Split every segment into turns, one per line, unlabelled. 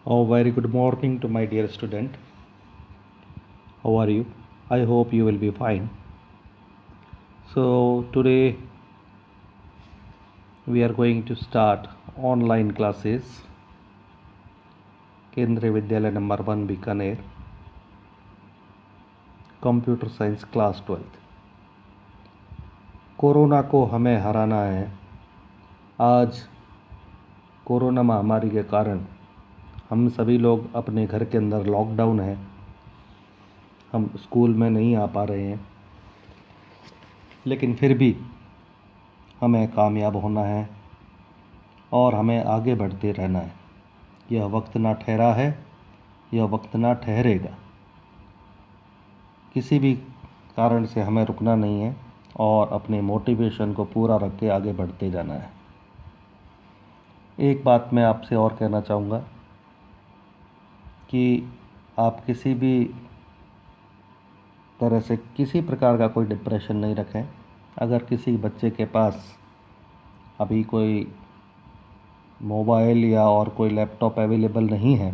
A very good morning to my dear student. How are you? I hope you will be fine. So today we are going to start online classes. केंद्रीय विद्यालय number 1 Bikaner, computer science class 12। Corona को हमें हराना है। आज corona महामारी के कारण हम सभी लोग अपने घर के अंदर लॉकडाउन है। हम स्कूल में नहीं आ पा रहे हैं, लेकिन फिर भी हमें कामयाब होना है और हमें आगे बढ़ते रहना है। यह वक्त ना ठहरा है, यह वक्त ना ठहरेगा। किसी भी कारण से हमें रुकना नहीं है और अपने मोटिवेशन को पूरा रख के आगे बढ़ते जाना है। एक बात मैं आपसे और कहना चाहूँगा कि आप किसी भी तरह से किसी प्रकार का कोई डिप्रेशन नहीं रखें। अगर किसी बच्चे के पास अभी कोई मोबाइल या और कोई लैपटॉप अवेलेबल नहीं है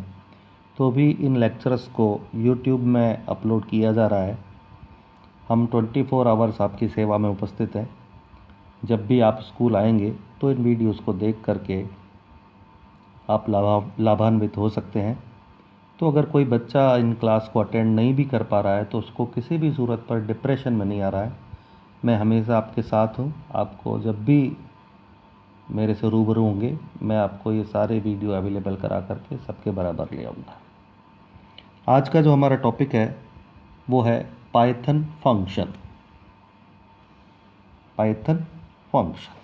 तो भी इन लेक्चर्स को यूट्यूब में अपलोड किया जा रहा है। हम 24 आवर्स आपकी सेवा में उपस्थित हैं। जब भी आप स्कूल आएंगे तो इन वीडियोस को देख करके आप लाभान्वित हो सकते हैं। तो अगर कोई बच्चा इन क्लास को अटेंड नहीं भी कर पा रहा है तो उसको किसी भी सूरत पर डिप्रेशन में नहीं आ रहा है। मैं हमेशा आपके साथ हूँ। आपको जब भी मेरे से रूबरू होंगे मैं आपको ये सारे वीडियो अवेलेबल करा करके सबके बराबर ले आऊँगा। आज का जो हमारा टॉपिक है वो है पाइथन फंक्शन। Python function.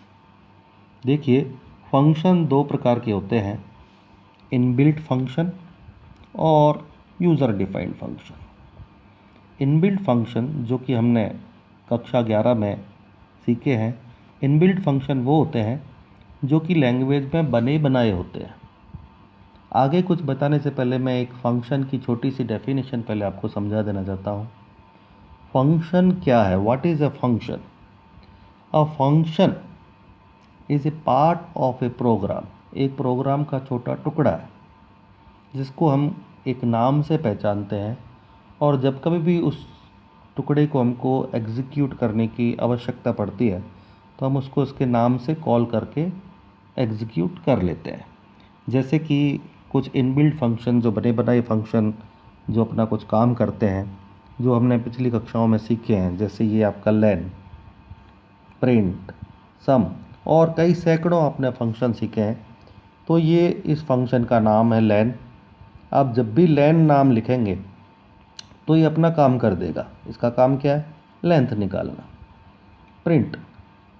देखिए, फंक्शन दो प्रकार के होते हैं, इनबिल्ट फंक्शन और user defined function. Inbuilt function जो कि हमने कक्षा 11 में सीखे हैं, इनबिल्ट फंक्शन वो होते हैं जो कि लैंग्वेज में बने बनाए होते हैं। आगे कुछ बताने से पहले मैं एक फंक्शन की छोटी सी डेफिनेशन पहले आपको समझा देना चाहता हूँ। फंक्शन क्या है? What is a function? A function is a part of a program. एक प्रोग्राम का छोटा टुकड़ा है जिसको हम एक नाम से पहचानते हैं, और जब कभी भी उस टुकड़े को हमको एग्जीक्यूट करने की आवश्यकता पड़ती है तो हम उसको उसके नाम से कॉल करके एग्जीक्यूट कर लेते हैं। जैसे कि कुछ इनबिल्ट फंक्शन, जो बने बनाए फंक्शन जो अपना कुछ काम करते हैं, जो हमने पिछली कक्षाओं में सीखे हैं, जैसे ये आपका लेन, प्रिंट, सम और कई सैकड़ों आपने फंक्शन सीखे हैं। तो ये इस फंक्शन का नाम है लेन। आप जब भी लेन नाम लिखेंगे तो ये अपना काम कर देगा। इसका काम क्या है? लेंथ निकालना। प्रिंट,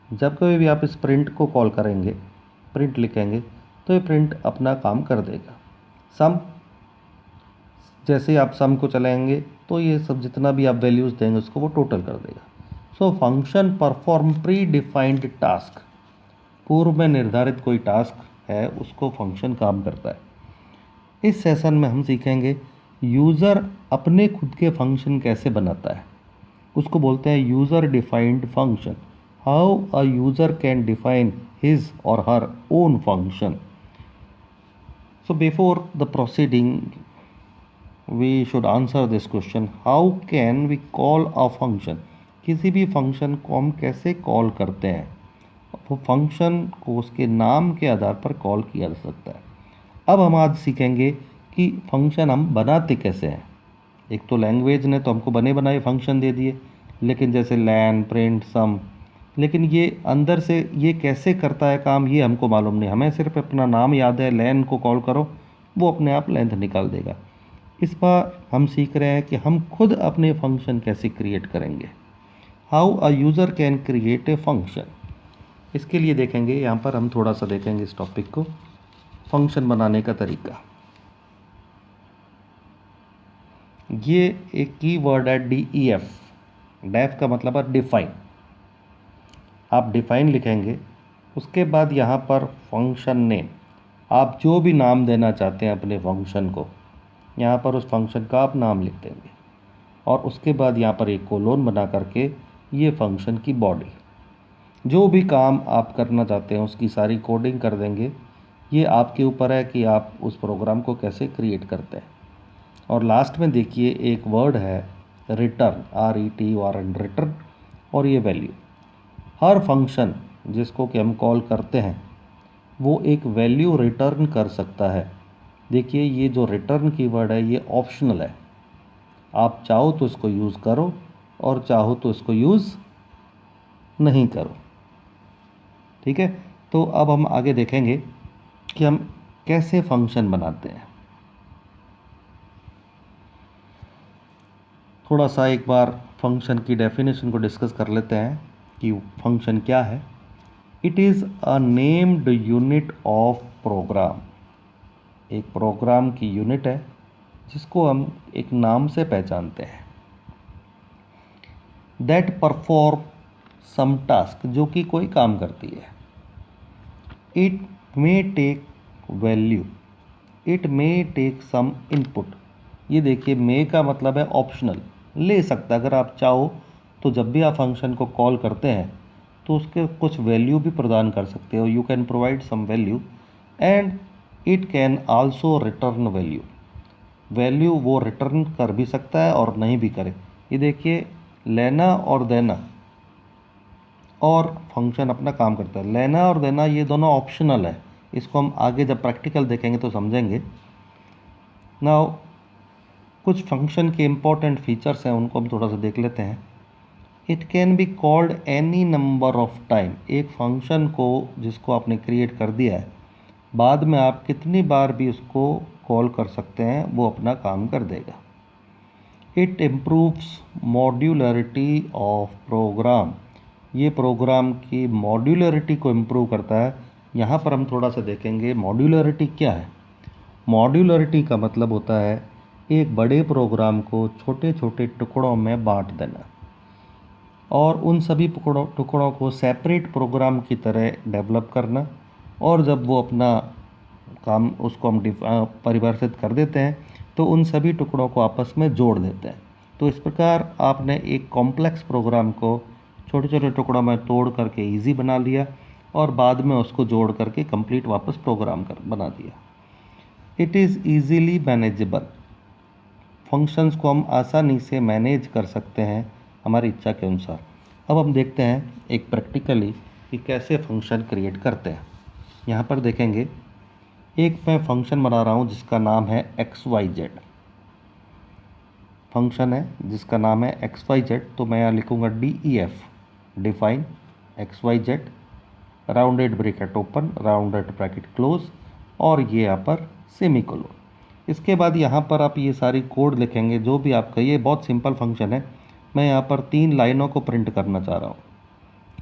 जब कभी भी आप इस प्रिंट को कॉल करेंगे, प्रिंट लिखेंगे तो ये प्रिंट अपना काम कर देगा। सम, जैसे ही आप सम को चलाएंगे तो ये सब जितना भी आप वैल्यूज़ देंगे उसको वो टोटल कर देगा। So function perform pre defined task. पूर्व में निर्धारित कोई टास्क है उसको फंक्शन काम करता है। इस सेशन में हम सीखेंगे यूज़र अपने खुद के फंक्शन कैसे बनाता है। उसको बोलते हैं user defined function. How a user can define his or her own function. So before the proceeding we should answer this question, how can we call a function. किसी भी फंक्शन को हम कैसे कॉल करते हैं? वो फंक्शन को उसके नाम के आधार पर कॉल किया जा सकता है। अब हम आज सीखेंगे कि फंक्शन हम बनाते कैसे हैं। एक तो लैंग्वेज ने तो हमको बने बनाए फंक्शन दे दिए, लेकिन जैसे लैन, प्रिंट, सम, लेकिन ये अंदर से ये कैसे करता है काम ये हमको मालूम नहीं। हमें सिर्फ अपना नाम याद है, लैन को कॉल करो वो अपने आप लेंथ निकाल देगा। इस बार हम सीख रहे हैं कि हम खुद अपने फंक्शन कैसे क्रिएट करेंगे। How a user can create a function. इसके लिए देखेंगे, यहाँ पर हम थोड़ा सा देखेंगे इस टॉपिक को, फंक्शन बनाने का तरीका। ये एक कीवर्ड है DEF। डेफ का मतलब है डिफाइन। आप डिफाइन लिखेंगे, उसके बाद यहाँ पर फंक्शन नेम, आप जो भी नाम देना चाहते हैं अपने फंक्शन को, यहाँ पर उस फंक्शन का आप नाम लिख देंगे, और उसके बाद यहाँ पर एक कोलोन बना करके ये फंक्शन की बॉडी, जो भी काम आप करना चाहते हैं उसकी सारी कोडिंग कर देंगे। ये आपके ऊपर है कि आप उस प्रोग्राम को कैसे क्रिएट करते हैं। और लास्ट में देखिए एक वर्ड है रिटर्न, RETURN, रिटर्न, और ये वैल्यू। हर फंक्शन जिसको कि हम कॉल करते हैं वो एक वैल्यू रिटर्न कर सकता है। देखिए ये जो रिटर्न कीवर्ड है ये ऑप्शनल है, आप चाहो तो इसको यूज़ करो और चाहो तो इसको यूज़ नहीं करो। ठीक है, तो अब हम आगे देखेंगे कि हम कैसे फंक्शन बनाते हैं। थोड़ा सा एक बार फंक्शन की डेफिनेशन को डिस्कस कर लेते हैं कि फंक्शन क्या है। It is a named unit of program. एक प्रोग्राम की यूनिट है जिसको हम एक नाम से पहचानते हैं। दैट परफॉर्म सम टास्क, जो कि कोई काम करती है। It may take value, it may take some input. ये देखिए मे का मतलब है ऑप्शनल, ले सकता है। अगर आप चाहो तो जब भी आप फंक्शन को कॉल करते हैं तो उसके कुछ वैल्यू भी प्रदान कर सकते हो। You can provide some value and it can also return value. Value वो रिटर्न कर भी सकता है और नहीं भी करे। ये देखिए लेना और देना, और फंक्शन अपना काम करता है। लेना और देना ये दोनों ऑप्शनल है, इसको हम आगे जब प्रैक्टिकल देखेंगे तो समझेंगे। नाउ कुछ फंक्शन के इंपॉर्टेंट फीचर्स हैं, उनको हम थोड़ा सा देख लेते हैं। It can be called any number of time. एक फंक्शन को जिसको आपने क्रिएट कर दिया है, बाद में आप कितनी बार भी उसको कॉल कर सकते हैं, वो अपना काम कर देगा। It improves modularity of program. ये प्रोग्राम की मॉड्यूलरिटी को इम्प्रूव करता है। यहाँ पर हम थोड़ा सा देखेंगे मॉड्यूलरिटी क्या है। मॉड्यूलरिटी का मतलब होता है एक बड़े प्रोग्राम को छोटे छोटे टुकड़ों में बांट देना और उन सभी टुकड़ों को सेपरेट प्रोग्राम की तरह डेवलप करना, और जब वो अपना काम उसको हम परिभाषित कर देते हैं तो उन सभी टुकड़ों को आपस में जोड़ देते हैं। तो इस प्रकार आपने एक कॉम्प्लेक्स प्रोग्राम को छोटे छोटे टुकड़ों में तोड़ करके इजी बना लिया और बाद में उसको जोड़ करके कंप्लीट वापस प्रोग्राम बना दिया। It is easily manageable. Functions को हम आसानी से मैनेज कर सकते हैं हमारी इच्छा के अनुसार। अब हम देखते हैं एक प्रैक्टिकली कि कैसे फंक्शन क्रिएट करते हैं। यहाँ पर देखेंगे एक मैं फंक्शन बना रहा हूँ जिसका नाम है XYZ। फंक्शन है जिसका नाम है XYZ, तो मैं यहाँ लिखूँगा DEF, define XYZ, rounded bracket open, rounded bracket close, और ये यहाँ पर सेमीकोलन। इसके बाद यहाँ पर आप ये सारी कोड लिखेंगे जो भी आपका। ये बहुत सिंपल फंक्शन है। मैं यहाँ पर 3 लाइनों को प्रिंट करना चाह रहा हूँ।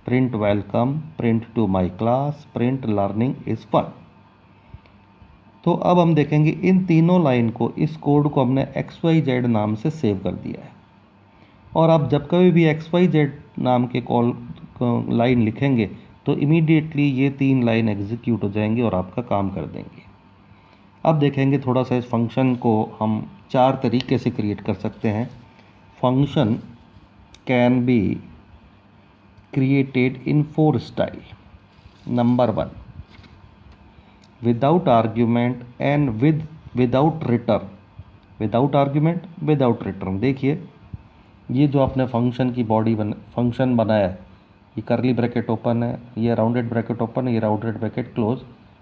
Print welcome, print to my class, print learning is fun. तो अब हम देखेंगे इन तीनों लाइन को, इस कोड को हमने XYZ नाम से सेव कर दिया है। और आप जब कभी भी XYZ नाम के कॉल लाइन लिखेंगे तो इमीडिएटली ये 3 लाइन एग्जीक्यूट हो जाएंगी और आपका काम कर देंगे। अब देखेंगे थोड़ा सा इस फंक्शन को हम 4 तरीके से क्रिएट कर सकते हैं। Function can be created in 4 style. Number 1, without argument and without return. Without argument, without return. देखिए ये जो आपने फंक्शन की बॉडी फंक्शन बनाया है, ये करली ब्रैकेट ओपन है, ये राउंडेड ब्रैकेट ओपन है, ये राउंडेड ब्रैकेट क्लोज,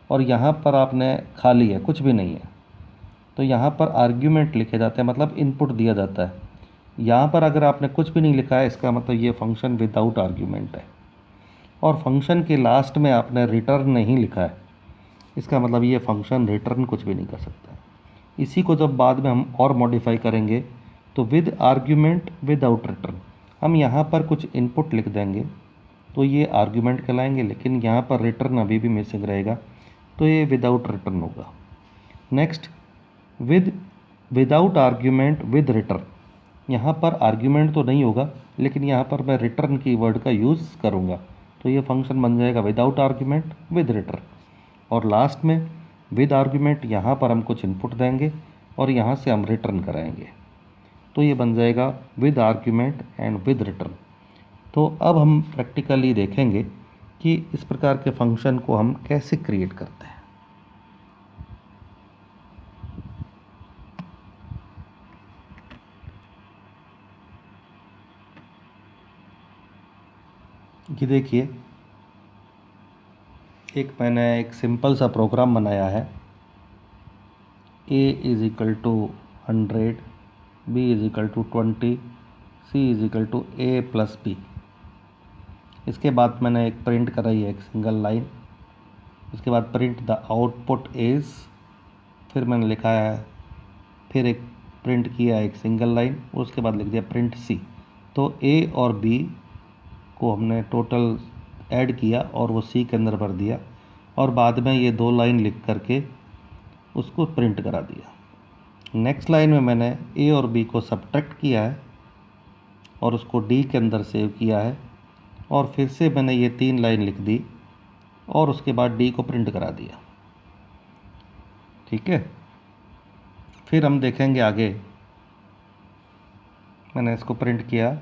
और यहाँ पर आपने खाली है, कुछ भी नहीं है। तो यहाँ पर आर्ग्यूमेंट लिखे जाते हैं, मतलब इनपुट दिया जाता है। यहाँ पर अगर आपने कुछ भी नहीं लिखा है, इसका मतलब ये फंक्शन विदाउट आर्ग्यूमेंट है। और फंक्शन के लास्ट में आपने रिटर्न नहीं लिखा है, इसका मतलब ये फंक्शन रिटर्न कुछ भी नहीं कर सकता। इसी को जब बाद में हम और मॉडिफाई करेंगे तो विद आर्ग्यूमेंट विदाउट रिटर्न, हम यहाँ पर कुछ इनपुट लिख देंगे तो ये आर्ग्यूमेंट कहलाएंगे, लेकिन यहाँ पर रिटर्न अभी भी मिसिंग रहेगा तो ये विदाउट रिटर्न होगा। Next, without argument with return. यहाँ पर आर्ग्यूमेंट तो नहीं होगा, लेकिन यहाँ पर मैं रिटर्न की वर्ड का यूज़ करूँगा, तो ये फंक्शन बन जाएगा विदाउट आर्ग्यूमेंट विद रिटर्न। और लास्ट में विद आर्ग्यूमेंट, यहाँ पर हम कुछ इनपुट देंगे और यहाँ से हम रिटर्न कराएंगे, तो ये बन जाएगा with argument and with return. तो अब हम प्रैक्टिकली देखेंगे कि इस प्रकार के फंक्शन को हम कैसे क्रिएट करते हैं। ये देखिए, मैंने एक सिंपल सा प्रोग्राम बनाया है। a is equal to 100, b is equal to 20, c is equal to a plus b। इसके बाद मैंने एक प्रिंट कराई है, एक सिंगल लाइन। उसके बाद प्रिंट द आउटपुट इज़, फिर मैंने लिखा है, फिर एक प्रिंट किया एक सिंगल लाइन, उसके बाद लिख दिया प्रिंट सी। तो a और b को हमने टोटल ऐड किया और वो सी के अंदर भर दिया, और बाद में ये 2 लाइन लिख करके उसको प्रिंट करा दिया। नेक्स्ट लाइन में मैंने ए और बी को सब्ट्रैक्ट किया है और उसको डी के अंदर सेव किया है, और फिर से मैंने ये 3 लाइन लिख दी और उसके बाद डी को प्रिंट करा दिया। ठीक है, फिर हम देखेंगे आगे। मैंने इसको प्रिंट किया,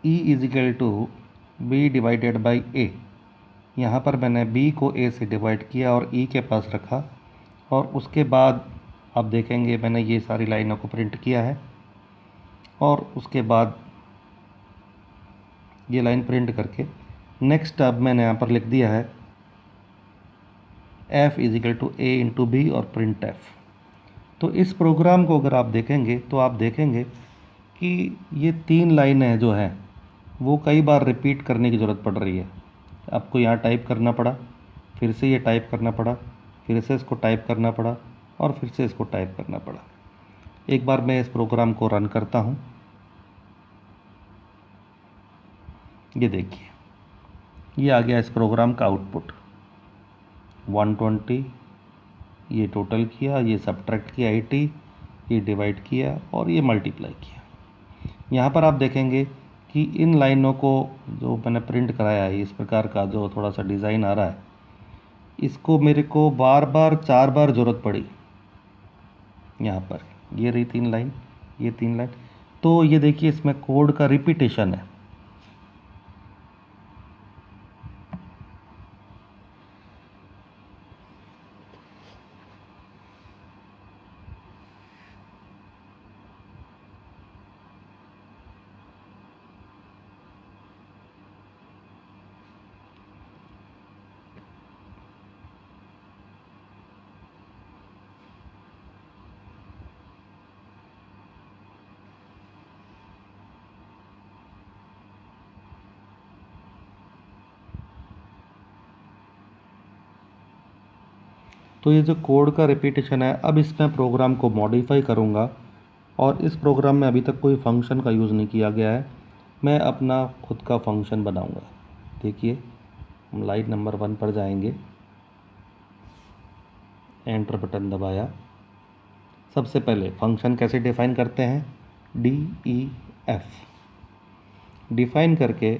E is equal to B divided by A. यहाँ पर मैंने b को a से डिवाइड किया और e के पास रखा, और उसके बाद आप देखेंगे मैंने ये सारी लाइनों को प्रिंट किया है, और उसके बाद ये लाइन प्रिंट करके नेक्स्ट अब मैंने यहाँ पर लिख दिया है f is equal to a into b और प्रिंट f। तो इस प्रोग्राम को अगर आप देखेंगे तो आप देखेंगे कि ये 3 लाइनें जो हैं वो कई बार रिपीट करने की ज़रूरत पड़ रही है। आपको यहाँ टाइप करना पड़ा, फिर से ये टाइप करना पड़ा, फिर से इसको टाइप करना पड़ा, और फिर से इसको टाइप करना पड़ा। एक बार मैं इस प्रोग्राम को रन करता हूँ। ये देखिए, ये आ गया इस प्रोग्राम का आउटपुट 120। ये टोटल किया, ये सब्ट्रैक्ट किया 80, ये डिवाइड किया और ये मल्टीप्लाई किया। यहाँ पर आप देखेंगे कि इन लाइनों को जो मैंने प्रिंट कराया है, इस प्रकार का जो थोड़ा सा डिज़ाइन आ रहा है, इसको मेरे को बार बार 4 बार ज़रूरत पड़ी। यहाँ पर ये रही 3 लाइन, ये 3 लाइन, तो ये देखिए इसमें कोड का रिपीटेशन है। तो ये जो कोड का रिपीटेशन है, अब इसमें प्रोग्राम को मॉडिफाई करूँगा, और इस प्रोग्राम में अभी तक कोई फंक्शन का यूज़ नहीं किया गया है। मैं अपना खुद का फंक्शन बनाऊँगा। देखिए, हम लाइन नंबर 1 पर जाएंगे, एंटर बटन दबाया। सबसे पहले फंक्शन कैसे डिफ़ाइन करते हैं, DEF डिफ़ाइन करके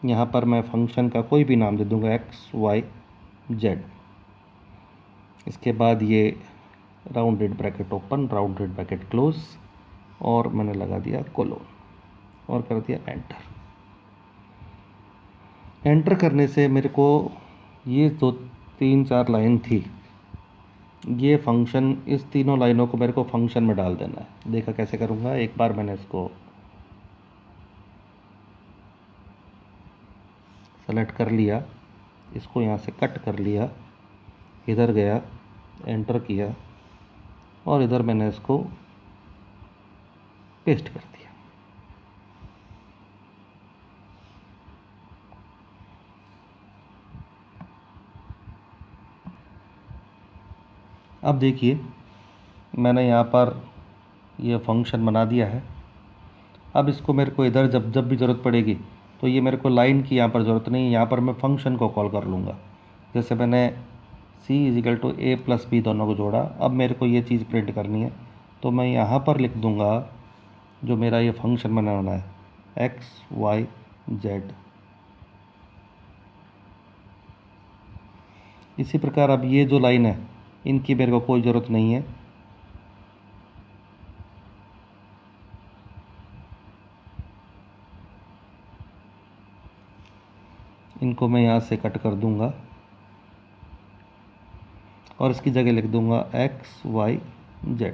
यहाँ पर मैं फंक्शन का कोई भी नाम दे दूँगा, XYZ। इसके बाद ये rounded bracket open, rounded bracket close, और मैंने लगा दिया कोलोन और कर दिया एंटर। एंटर करने से मेरे को ये जो 3-4 लाइन थी, ये फंक्शन, इस तीनों लाइनों को मेरे को फंक्शन में डाल देना है। देखा कैसे करूँगा, एक बार मैंने इसको सेलेक्ट कर लिया, इसको यहाँ से कट कर लिया, इधर गया, एंटर किया, और इधर मैंने इसको पेस्ट कर दिया। अब देखिए, मैंने यहाँ पर ये फंक्शन बना दिया है। अब इसको मेरे को इधर जब जब भी ज़रूरत पड़ेगी, तो ये मेरे को लाइन की यहाँ पर ज़रूरत नहीं है, यहाँ पर मैं फंक्शन को कॉल कर लूँगा। जैसे मैंने c is equal to a plus b दोनों को जोड़ा, अब मेरे को ये चीज़ प्रिंट करनी है, तो मैं यहाँ पर लिख दूँगा जो मेरा ये फंक्शन बनाना है, XYZ। इसी प्रकार अब ये जो लाइन है, इनकी मेरे को कोई ज़रूरत नहीं है। इनको मैं यहाँ से कट कर दूँगा और इसकी जगह लिख दूँगा XYZ।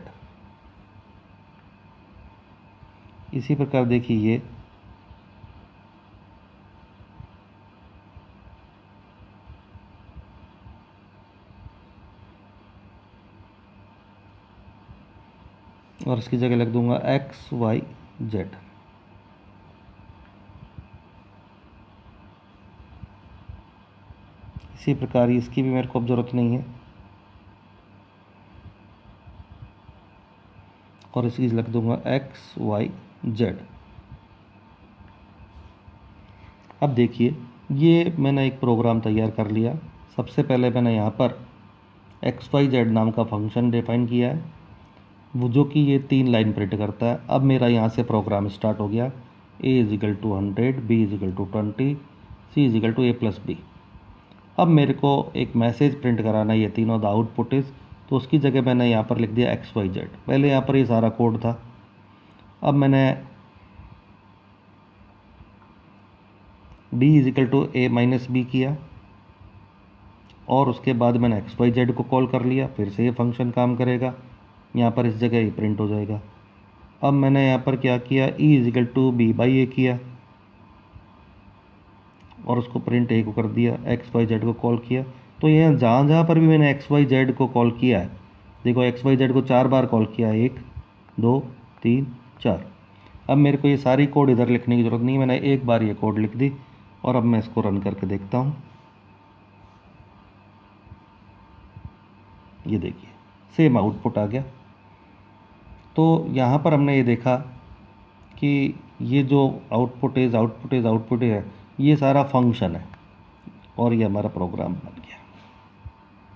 इसी प्रकार देखिए, और इसकी जगह लिख दूंगा एक्स वाई जेड। इसी प्रकार इसकी भी मेरे को अब ज़रूरत नहीं है, और इसकी लिख दूंगा एक्स वाई जेड। अब देखिए, ये मैंने एक प्रोग्राम तैयार कर लिया। सबसे पहले मैंने यहाँ पर एक्स वाई जेड नाम का फंक्शन डिफाइन किया है, वो जो कि ये 3 लाइन प्रिंट करता है। अब मेरा यहाँ से प्रोग्राम स्टार्ट हो गया। A is equal to 100, B is equal to 20, C is equal to A plus B. अब मेरे को एक मैसेज प्रिंट कराना है, ये तीनों द आउटपुट इज, तो उसकी जगह मैंने यहाँ पर लिख दिया एक्स वाई जेड। पहले यहाँ पर ये सारा कोड था। अब मैंने D is equal to A minus B किया, और उसके बाद मैंने एक्स वाई जेड को कॉल कर लिया। फिर से ये फंक्शन काम करेगा, यहाँ पर इस जगह ये प्रिंट हो जाएगा। अब मैंने यहाँ पर क्या किया, E is equal to B by A किया, और उसको प्रिंट ए को कर दिया, एक्स वाई जेड को कॉल किया। तो यहाँ जहाँ जहाँ पर भी मैंने एक्स वाई जेड को कॉल किया है, देखो एक्स वाई जेड को 4 बार कॉल किया है, 1 2 3 4। अब मेरे को ये सारी कोड इधर लिखने की ज़रूरत नहीं, मैंने एक बार ये कोड लिख दी, और अब मैं इसको रन करके देखता हूँ। ये देखिए सेम आउटपुट आ गया। तो यहाँ पर हमने ये देखा कि ये जो आउटपुट इज है, ये सारा फंक्शन है, और ये हमारा प्रोग्राम बन गया।